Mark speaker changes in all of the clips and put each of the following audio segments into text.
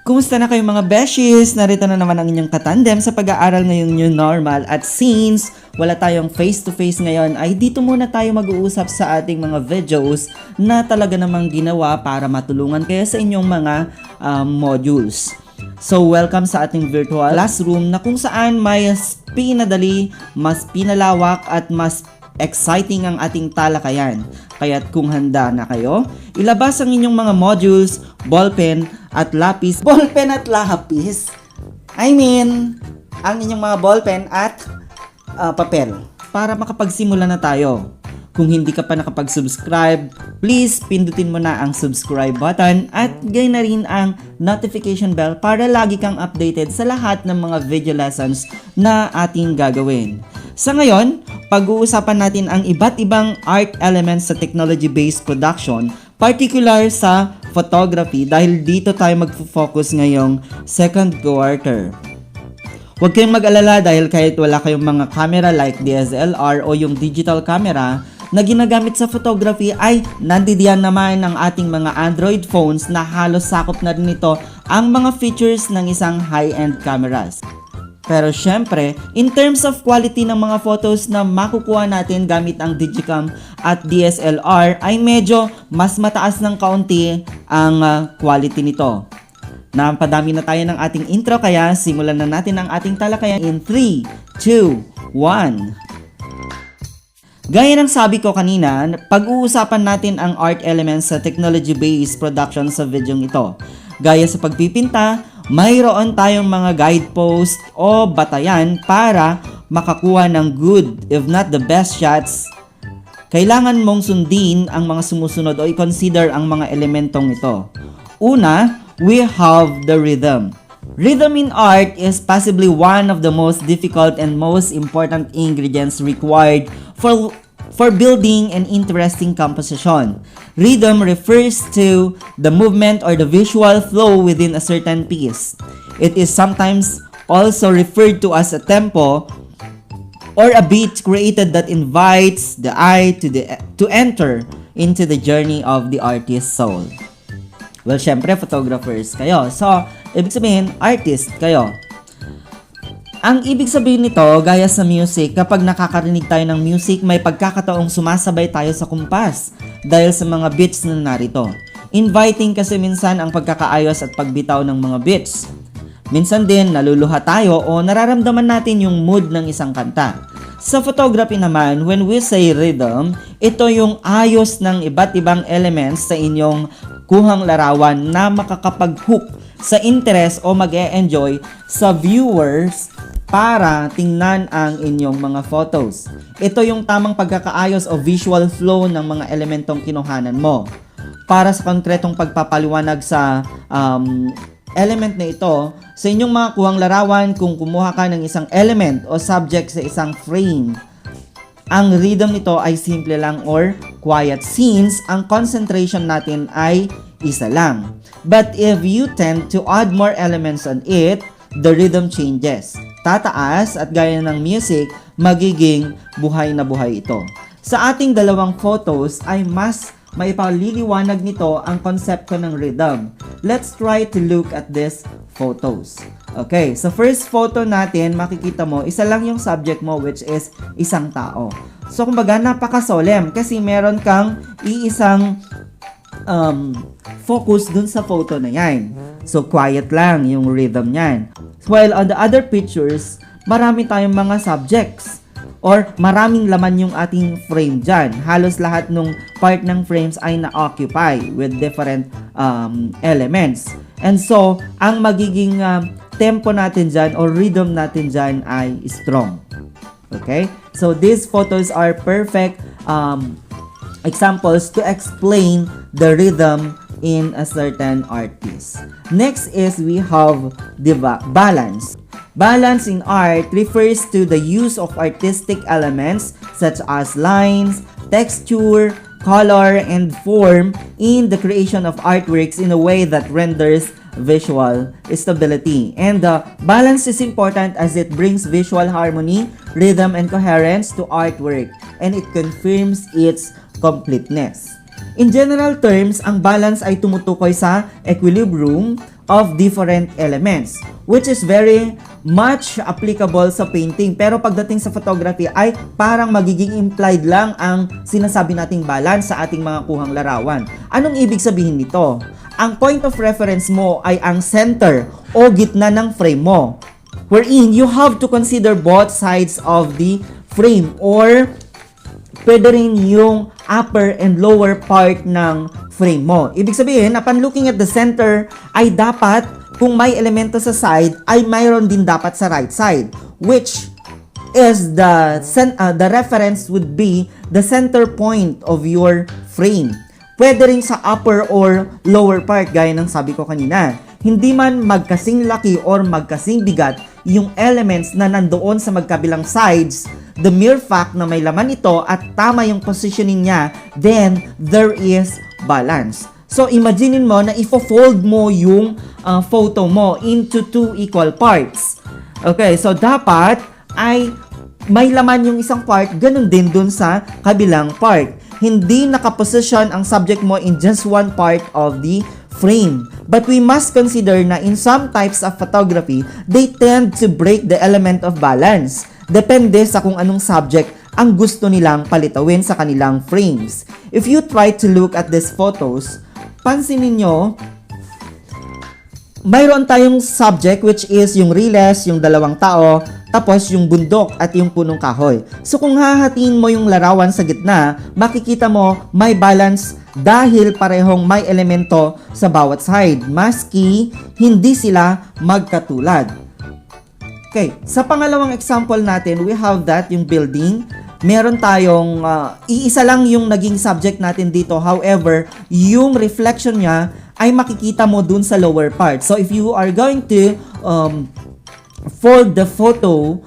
Speaker 1: Kumusta na kayo mga beshies? Narito na naman ang inyong katandem sa pag-aaral ngayong new normal. At since wala tayong face-to-face ngayon, ay dito muna tayo mag-uusap sa ating mga videos na talaga namang ginawa para matulungan kayo sa inyong mga modules. So welcome sa ating virtual classroom na kung saan mas pinadali, mas pinalawak at mas exciting ang ating talakayan. Kaya't kung handa na kayo, ilabas ang inyong mga modules, ballpen at lapis. Ballpen at lapis? Ang inyong mga ballpen at papel. Para makapagsimula na tayo. Kung hindi ka pa nakapag-subscribe, please pindutin mo na ang subscribe button at gain na rin ang notification bell para lagi kang updated sa lahat ng mga video lessons na ating gagawin. Sa ngayon, pag-uusapan natin ang iba't ibang art elements sa technology-based production, particular sa photography dahil dito tayo magfo-focus ngayong second quarter. Huwag kayong mag-alala dahil kahit wala kayong mga camera like DSLR o yung digital camera na ginagamit sa photography ay nandiyan naman ang ating mga Android phones na halos sakop na rin ito ang mga features ng isang high-end cameras. Pero syempre, in terms of quality ng mga photos na makukuha natin gamit ang Digicam at DSLR ay medyo mas mataas ng kaunti ang quality nito. Napadami na tayo ng ating intro kaya simulan na natin ang ating talakayan in 3, 2, 1. Gaya ng sabi ko kanina, pag-uusapan natin ang art elements sa technology-based production sa videong ito. Gaya sa pagpipinta, mayroon tayong mga guidepost o batayan para makakuha ng good, if not the best shots. Kailangan mong sundin ang mga sumusunod o i-consider ang mga elementong ito. Una, we have the rhythm. Rhythm in art is possibly one of the most difficult and most important ingredients required for building an interesting composition. Rhythm refers to the movement or the visual flow within a certain piece. It is sometimes also referred to as a tempo or a beat created that invites the eye to enter into the journey of the artist's soul. Well, syempre, photographers kayo. So, ibig sabihin, artist kayo. Ang ibig sabihin nito, gaya sa music, kapag nakakarinig tayo ng music, may pagkakataong sumasabay tayo sa kumpas dahil sa mga beats na narito. Inviting kasi minsan ang pagkakaayos at pagbitaw ng mga beats. Minsan din, naluluha tayo o nararamdaman natin yung mood ng isang kanta. Sa photography naman, when we say rhythm, ito yung ayos ng iba't ibang elements sa inyong kuhang larawan na makakapag-hook sa interest o mag-e-enjoy sa viewers para tingnan ang inyong mga photos. Ito yung tamang pagkakaayos o visual flow ng mga elementong kinuhanan mo. Para sa konkretong pagpapaliwanag sa element na ito, sa inyong mga kuhang larawan, kung kumuha ka ng isang element o subject sa isang frame, ang rhythm nito ay simple lang or quiet since ang concentration natin ay isa lang. But if you tend to add more elements on it, the rhythm changes. Tataas at gaya ng music, magiging buhay na buhay ito. Sa ating dalawang photos ay mas maipaliliwanag nito ang konsepto ng rhythm. Let's try to look at these photos. Okay, sa first photo natin, makikita mo, isa lang yung subject mo which is isang tao. So kumbaga, napaka-solemn kasi meron kang iisang focus dun sa photo na yan. So quiet lang yung rhythm niyan. While on the other pictures, marami tayong mga subjects or maraming laman yung ating frame dyan. Halos lahat ng part ng frames ay na-occupy with different elements. And so, ang magiging tempo natin dyan or rhythm natin dyan ay strong. Okay? So, these photos are perfect examples to explain the rhythm in a certain art piece. Next is we have the balance. Balance in art refers to the use of artistic elements such as lines, texture, color, and form in the creation of artworks in a way that renders visual stability. And the balance is important as it brings visual harmony, rhythm, and coherence to artwork, and it confirms its completeness. In general terms, ang balance ay tumutukoy sa equilibrium of different elements, which is very much applicable sa painting. Pero pagdating sa photography ay parang magiging implied lang ang sinasabi nating balance sa ating mga kuhang larawan. Anong ibig sabihin nito? Ang point of reference mo ay ang center o gitna ng frame mo, wherein you have to consider both sides of the frame, or pwede rin yung upper and lower part ng frame mo. Ibig sabihin, upon looking at the center, ay dapat, kung may elemento sa side, ay mayroon din dapat sa right side, which is the reference would be the center point of your frame. Pwede rin sa upper or lower part, gaya ng sabi ko kanina. Hindi man magkasing laki or magkasing bigat yung elements na nandoon sa magkabilang sides, the mere fact na may laman ito at tama yung positioning niya, then there is balance. So, imaginein mo na ifo-fold mo yung photo mo into two equal parts. Okay, so dapat ay may laman yung isang part, ganun din dun sa kabilang part. Hindi nakaposition ang subject mo in just one part of the frame. But we must consider na in some types of photography, they tend to break the element of balance. Depende sa kung anong subject ang gusto nilang palitawin sa kanilang frames. If you try to look at these photos, pansinin nyo, mayroon tayong subject which is yung riles, yung dalawang tao, tapos yung bundok at yung punong kahoy. So kung hahatiin mo yung larawan sa gitna, makikita mo may balance dahil parehong may elemento sa bawat side, maski hindi sila magkatulad. Okay, sa pangalawang example natin, we have that yung building. Meron tayong iisa lang yung naging subject natin dito. However, yung reflection niya ay makikita mo dun sa lower part. So if you are going to fold the photo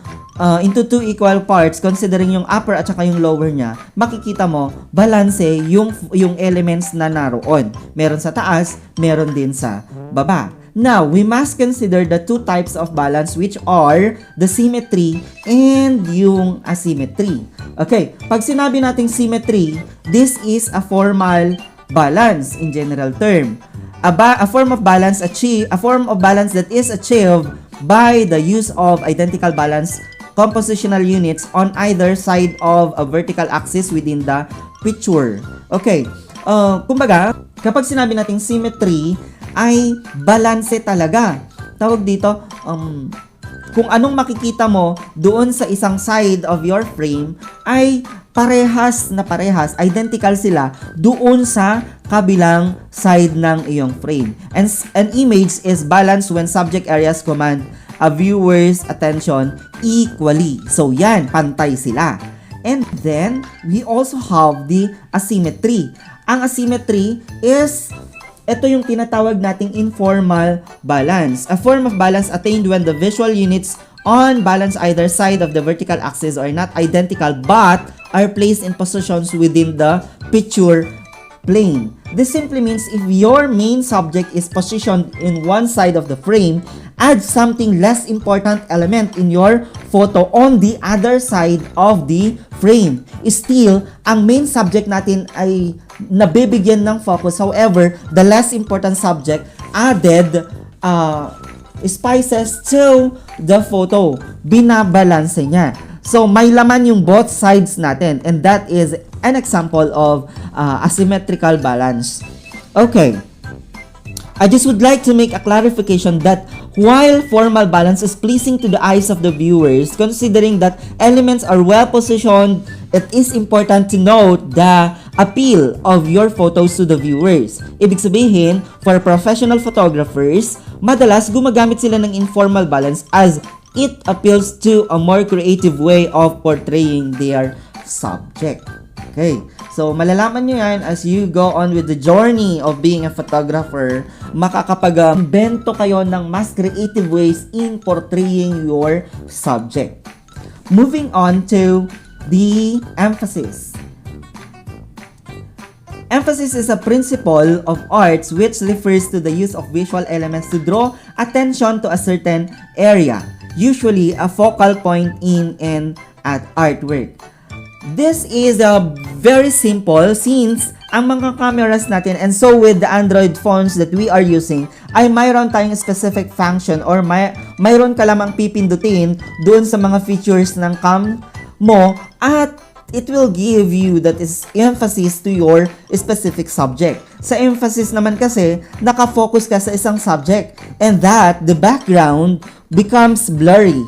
Speaker 1: into two equal parts, considering yung upper at saka yung lower niya, makikita mo balanse yung elements na naroon. Meron sa taas, meron din sa baba. Now, we must consider the two types of balance, which are the symmetry and yung asymmetry. Okay, pag sinabi nating symmetry, this is a formal balance in general term. A form of balance that is achieved by the use of identical balance compositional units on either side of a vertical axis within the picture. Okay, kumbaga, kapag sinabi nating symmetry, ay balanse talaga. Tawag dito, kung anong makikita mo doon sa isang side of your frame ay parehas, identical sila doon sa kabilang side ng iyong frame. And an image is balanced when subject areas command a viewer's attention equally. So yan, pantay sila. And then, we also have the asymmetry. Ang asymmetry is ito yung tinatawag nating informal balance. A form of balance attained when the visual units on balance either side of the vertical axis are not identical but are placed in positions within the picture plane. This simply means if your main subject is positioned in one side of the frame, add something less important element in your photo on the other side of the frame. Still, ang main subject natin ay nabibigyan ng focus. However, the less important subject added spices to the photo. Binabalanse niya. So, may laman yung both sides natin, and that is an example of asymmetrical balance. Okay. I just would like to make a clarification that while formal balance is pleasing to the eyes of the viewers, considering that elements are well positioned, it is important to note the appeal of your photos to the viewers. Ibig sabihin, for professional photographers, madalas gumagamit sila ng informal balance as it appeals to a more creative way of portraying their subject. Okay, so malalaman nyo yan as you go on with the journey of being a photographer. Makakapag-invento kayo ng mas creative ways in portraying your subject. Moving on to the emphasis. Emphasis is a principle of arts which refers to the use of visual elements to draw attention to a certain area, usually a focal point in an artwork. This is very simple since ang mga cameras natin, and so with the Android phones that we are using, ay mayroon tayong specific function or mayroon ka lamang pipindutin doon sa mga features ng cam mo at it will give you that is emphasis to your specific subject. Sa emphasis naman kasi, nakafocus ka sa isang subject and that the background becomes blurry.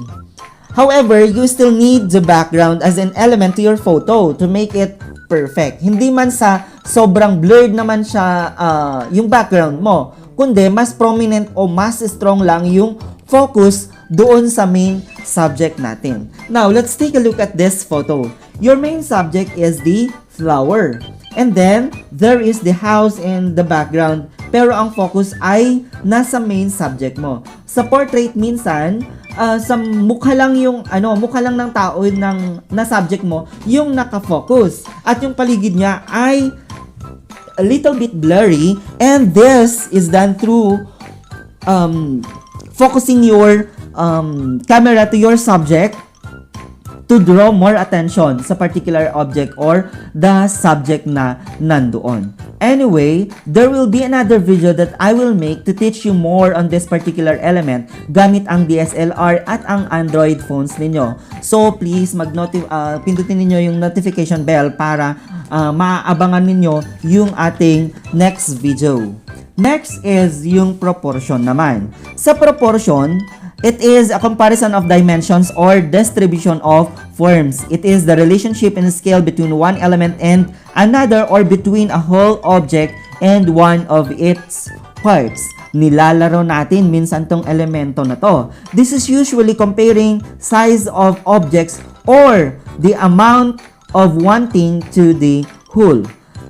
Speaker 1: However, you still need the background as an element to your photo to make it perfect. Hindi man sa sobrang blurred naman siya yung background mo, kundi mas prominent o mas strong lang yung focus doon sa main subject natin. Now, let's take a look at this photo. Your main subject is the flower. And then, there is the house in the background. Pero ang focus ay nasa main subject mo. Sa portrait minsan, sa mukha lang yung mukha lang ng tao na subject mo yung naka-focus. At yung paligid niya ay a little bit blurry, and this is done through focusing your camera to your subject to draw more attention sa particular object or the subject na nandoon. Anyway, there will be another video that I will make to teach you more on this particular element gamit ang DSLR at ang Android phones ninyo. So please pindutin ninyo yung notification bell para maaabangan ninyo yung ating next video. Next is yung proportion naman. Sa proportion, it is a comparison of dimensions or distribution of forms. It is the relationship and scale between one element and another or between a whole object and one of its parts. Nilalaro natin minsan tong elemento na to. This is usually comparing size of objects or the amount of one thing to the whole.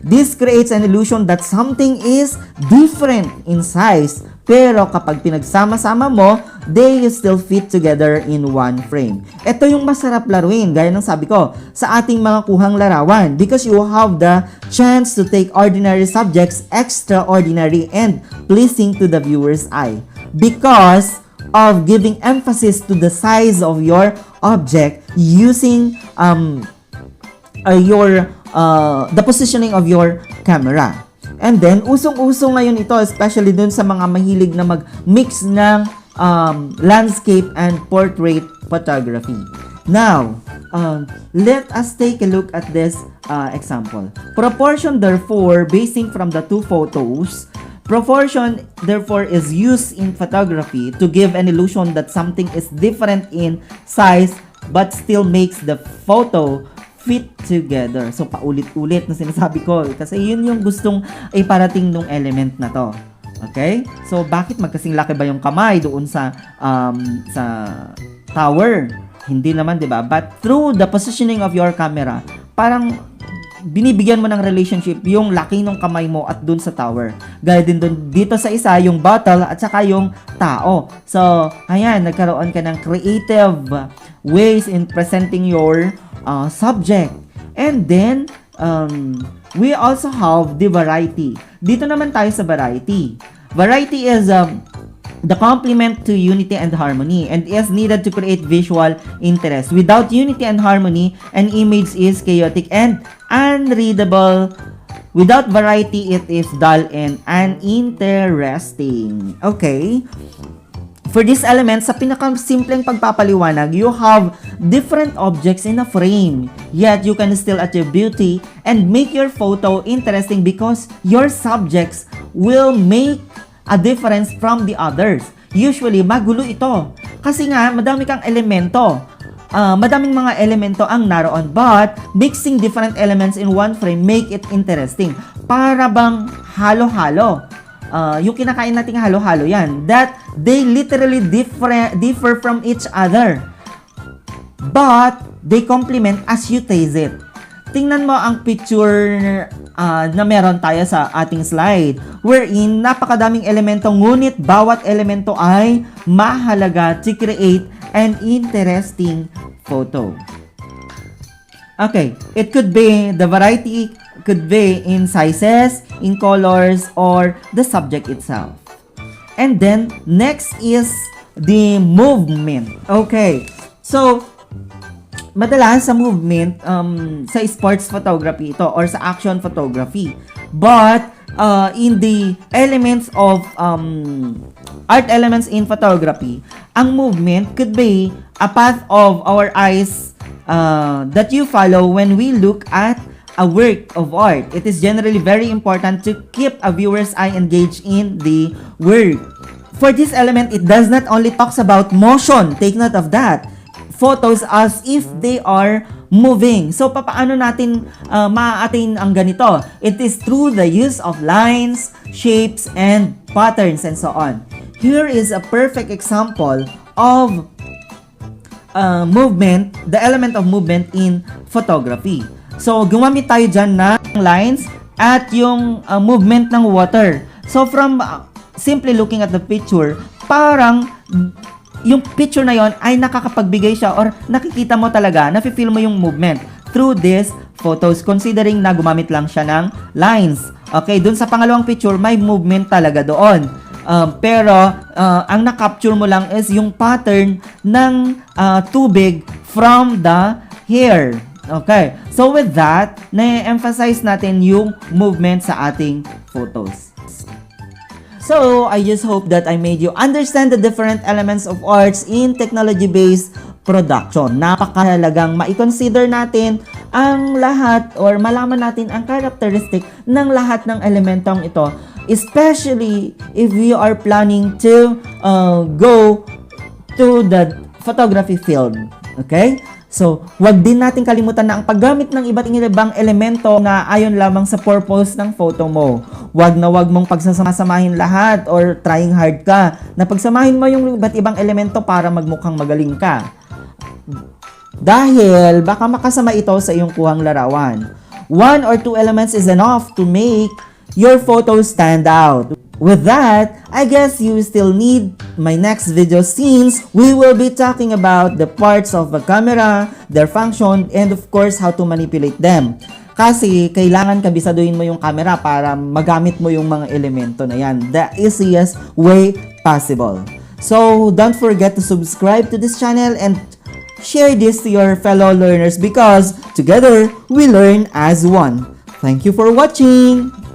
Speaker 1: This creates an illusion that something is different in size, pero kapag pinagsama-sama mo, they still fit together in one frame. Ito yung masarap laruin, gaya ng sabi ko, sa ating mga kuhang larawan, because you have the chance to take ordinary subjects extraordinary and pleasing to the viewer's eye. Because of giving emphasis to the size of your object using the positioning of your camera. And then, usong-usong ngayon ito, especially dun sa mga mahilig na mag-mix ng landscape and portrait photography. Now, let us take a look at this example. Proportion, therefore, basing from the two photos, proportion, therefore, is used in photography to give an illusion that something is different in size but still makes the photo fit together. So, paulit-ulit na sinasabi ko. Kasi yun yung gustong iparating nung element na to. Okay? So, bakit magkasing laki ba yung kamay doon sa tower? Hindi naman, di ba? But through the positioning of your camera, parang binibigyan mo ng relationship yung laki ng kamay mo at dun sa tower. Gaya din dun, dito sa isa, yung bottle at saka yung tao. So, ayan, nagkaroon ka ng creative ways in presenting your subject. And then, we also have the variety. Dito naman tayo sa variety. Variety is the complement to unity and harmony and is needed to create visual interest. Without unity and harmony, an image is chaotic and unreadable. Without variety, it is dull and uninteresting. Okay? For this element, sa pinakasimpleng pagpapaliwanag, you have different objects in a frame. Yet, you can still achieve beauty and make your photo interesting because your subjects will make a difference from the others. Usually, magulo ito. Kasi nga, madami kang elemento. Madaming mga elemento ang naroon. But, mixing different elements in one frame make it interesting. Para bang halo-halo. Yung kinakain nating halo-halo yan, that they literally differ from each other, but they complement as you taste it. Tingnan mo ang picture na meron tayo sa ating slide, wherein napakadaming elemento, ngunit bawat elemento ay mahalaga to create an interesting photo. Okay, it could be the variety could be in sizes, in colors, or the subject itself. And then, next is the movement. Okay, so, madalas sa movement, sa sports photography ito, or sa action photography, But in the elements of art elements in photography, ang movement could be a path of our eyes that you follow when we look at a work of art. It is generally very important to keep a viewer's eye engaged in the work. For this element, it does not only talks about motion. Take note of that. Photos as if they are moving. So, papaano natin ma-attain ang ganito? It is through the use of lines, shapes, and patterns, and so on. Here is a perfect example of movement, the element of movement in photography. So, gumamit tayo dyan ng lines at yung movement ng water. So, from simply looking at the picture, parang yung picture na yon ay nakakapagbigay siya or nakikita mo talaga, nafe-feel mo yung movement through these photos considering na gumamit lang siya ng lines. Okay, dun sa pangalawang picture, may movement talaga doon. Pero ang na-capture mo lang is yung pattern ng tubig from the hair. Okay, so with that, na-emphasize natin yung movement sa ating photos. So, I just hope that I made you understand the different elements of arts in technology-based production. Napakahalagang ma-consider natin ang lahat or malaman natin ang characteristic ng lahat ng elementong ito, especially if we are planning to go to the photography field. Okay? So, wag din natin kalimutan na ang paggamit ng iba't ibang elemento na ayon lamang sa purpose ng photo mo. Wag na wag mong pagsasamahin lahat or trying hard ka na pagsamahin mo yung iba't ibang elemento para magmukhang magaling ka. Dahil baka makasama ito sa iyong kuhang larawan. 1 or 2 elements is enough to make your photo stand out. With that, I guess you still need my next video since we will be talking about the parts of a camera, their function, and of course, how to manipulate them. Kasi kailangan kabisaduhin mo yung camera para magamit mo yung mga elemento na yan. The easiest way possible. So, don't forget to subscribe to this channel and share this to your fellow learners because together, we learn as one. Thank you for watching!